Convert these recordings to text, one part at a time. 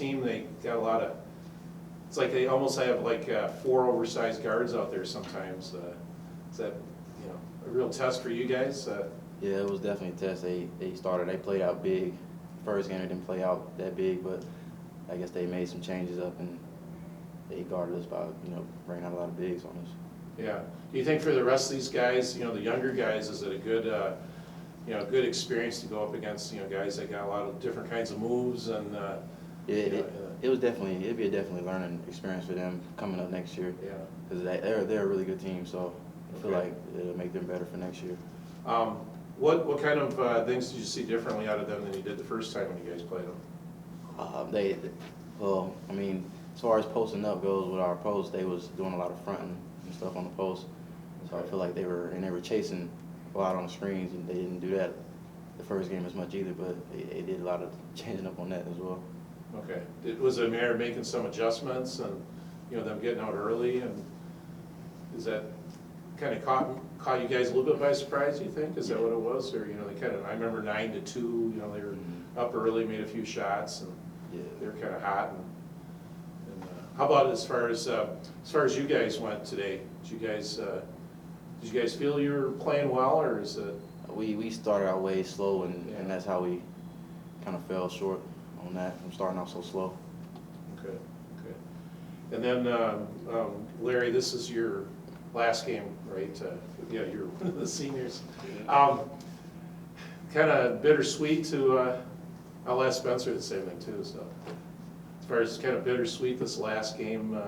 team, they got a lot of, it's like they almost have like 4 oversized guards out there sometimes. Is that, a real test for you guys? Yeah, it was definitely a test. They played out big. First game they didn't play out that big, but I guess they made some changes up and they guarded us by, bringing out a lot of bigs on us. Yeah. Do you think for the rest of these guys, the younger guys, is it a good, good experience to go up against, guys that got a lot of different kinds of moves and? It'd be a definitely learning experience for them coming up next year. Yeah. Because they're a really good team, so I feel like it'll make them better for next year. What kind of things did you see differently out of them than you did the first time when you guys played them? As far as posting up goes with our post, they was doing a lot of fronting and stuff on the post. So I feel like they were chasing a lot on the screens, and they didn't do that the first game as much either, but they did a lot of changing up on that as well. Okay. Was it a matter of making some adjustments and, them getting out early, and is that kind of caught you guys a little bit by surprise, you think? Is that what it was? Or, they kind of, I remember 9-2, they were up early, made a few shots, and they were kind of hot. And how about as far as you guys went today? Did you guys feel you were playing well, or is it? We started out way slow, and that's how we kind of fell short on that. I'm starting out so slow. Okay. And then, Larry, this is your last game, right? You're one of the seniors. Kind of bittersweet to, I'll ask Spencer the same thing too, so. As far as kind of bittersweet this last game.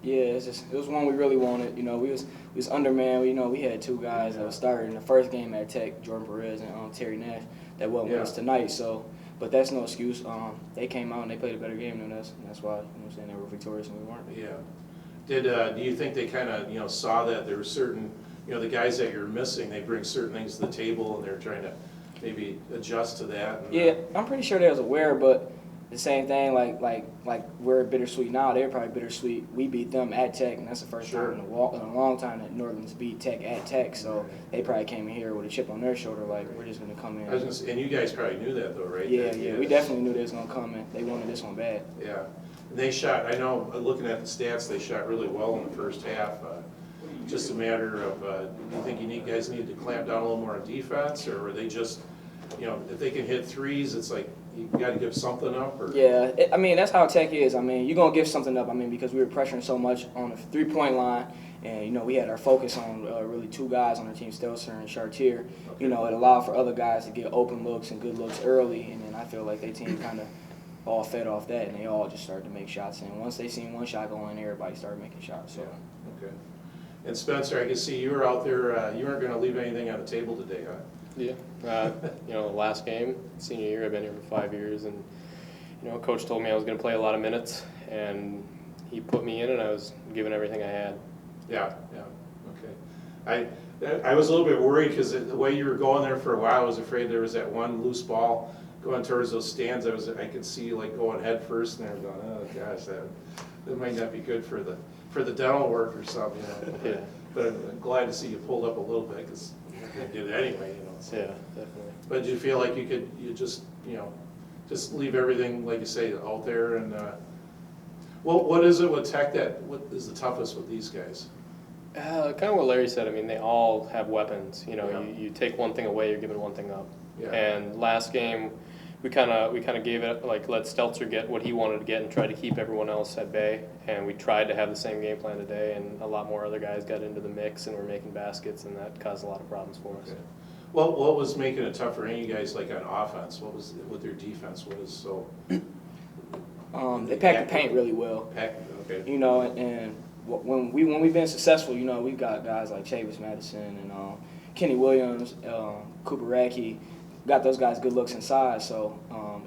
Yeah, it was one we really wanted. We was undermanned. We had 2 guys that were starting in the first game at Tech, Jordan Perez and Terry Nash, that wasn't with us tonight. So, but that's no excuse. They came out and they played a better game than us, and that's why they were victorious and we weren't. Yeah. Do you think they kind of saw that there were certain the guys that you're missing, they bring certain things to the table and they're trying to maybe adjust to that? And, yeah, I'm pretty sure they was aware, but the same thing, like we're bittersweet now. They're probably bittersweet. We beat them at Tech, and that's the first time in a long time that Northern's beat Tech at Tech. So they probably came in here with a chip on their shoulder, like we're just gonna come in. And you guys probably knew that though, right? Yeah. We definitely knew they was gonna come in. They wanted this one bad. Yeah, they shot. I know, looking at the stats, they shot really well in the first half. Just a matter of, do you think guys need to clamp down a little more on defense, or were they just, if they can hit threes, it's like you got to give something up? Or? Yeah, that's how Tech is. You're going to give something up, because we were pressuring so much on the three-point line, and, we had our focus on really 2 guys on our team, Stelzer and Chartier. Okay. It allowed for other guys to get open looks and good looks early, and then I feel like their team kind of all fed off that, and they all just started to make shots. And once they seen one shot go in, everybody started making shots. So. Yeah. Okay. And Spencer, I can see you were out there. You weren't going to leave anything on the table today, huh? Yeah. Last game, senior year, I've been here for 5 years, and coach told me I was going to play a lot of minutes, and he put me in, and I was giving everything I had. Yeah. Okay. I was a little bit worried because the way you were going there for a while, I was afraid there was that one loose ball going towards those stands. I could see you like going head first, and I was going, oh gosh, that might not be good for the dental work or something. Yeah. But I'm glad to see you pulled up a little bit because you did it anyway. So. Yeah, definitely. But do you feel like you just leave everything, like you say, out there? And what is it with Tech what is the toughest with these guys? Kind of what Larry said. They all have weapons. Yeah. You take one thing away, you're giving one thing up. Yeah. And last game, we kind of gave it, like, let Stelzer get what he wanted to get and try to keep everyone else at bay. And we tried to have the same game plan today, and a lot more other guys got into the mix and were making baskets, and that caused a lot of problems for us. Okay. Well, what was making it tough for any of you guys, like on offense? What was with their defense? What is so? They pack the paint really well. Okay. And when we've been successful, we've got guys like Chavis Mattison and Kenny Williams, Cooper Radke, got those guys good looks inside. So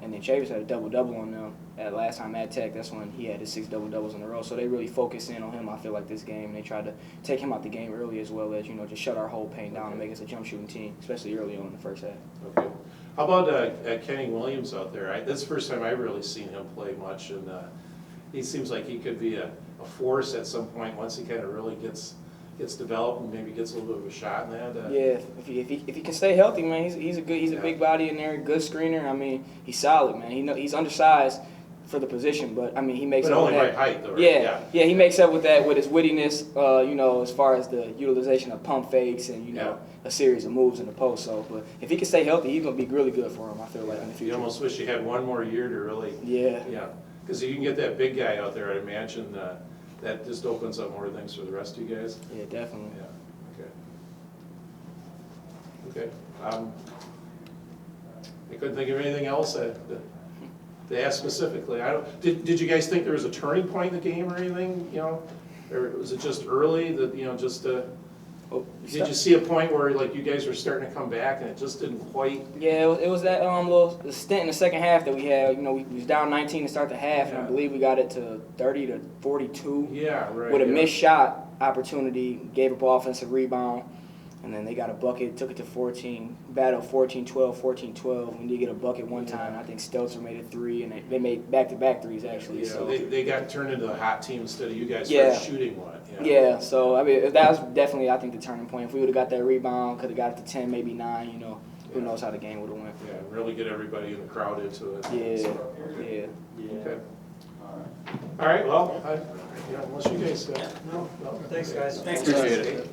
and then Chavis had a double-double on them at last time at Tech. That's when he had his 6 double-doubles in a row. So they really focused in on him, I feel like, this game. They tried to take him out the game early, as well as, just shut our whole paint down and make us a jump shooting team, especially early on in the first half. Okay. How about Kenny Williams out there? That's the first time I've really seen him play much, and he seems like he could be a force at some point once he kind of really gets developed and maybe gets a little bit of a shot in that. Yeah, if he can stay healthy, man, he's a big body in there, good screener. He's solid, man. He's undersized, for the position, but I mean, he makes But up only with by that. height though, right? Yeah, he makes up with that with his wittiness, as far as the utilization of pump fakes and, a series of moves in the post. So, but if he can stay healthy, he's going to be really good for him, I feel like, in the You future. almost wish you had one more year to really. Yeah. Yeah, because you can get that big guy out there, I'd imagine, that just opens up more things for the rest of you guys. Yeah, definitely. Yeah, okay. Okay. I couldn't think of anything else to ask specifically. Did you guys think there was a turning point in the game or anything, Or was it just early that, did you see a point where like you guys were starting to come back and it just didn't quite? Yeah, it was that little stint in the second half that we had. We was down 19 to start the half, and I believe we got it to 30 to 42. Yeah, right. With a missed shot opportunity, gave up offensive rebound, and then they got a bucket, took it to 14, battle 14-12, 14-12. We did get a bucket one time. I think Stelzer made a three, and they made back-to-back threes, actually. Yeah, So they got turned into the hot team instead of you guys Yeah. started shooting one. yeah, so I mean that was definitely, I think, the turning point. If we would have got that rebound, could have got it to 10, maybe 9. Who knows how the game would have went. Yeah, really get everybody in the crowd into it. Yeah, So, yeah. okay. All right, well, unless you guys, no. Thanks, guys. Appreciate it.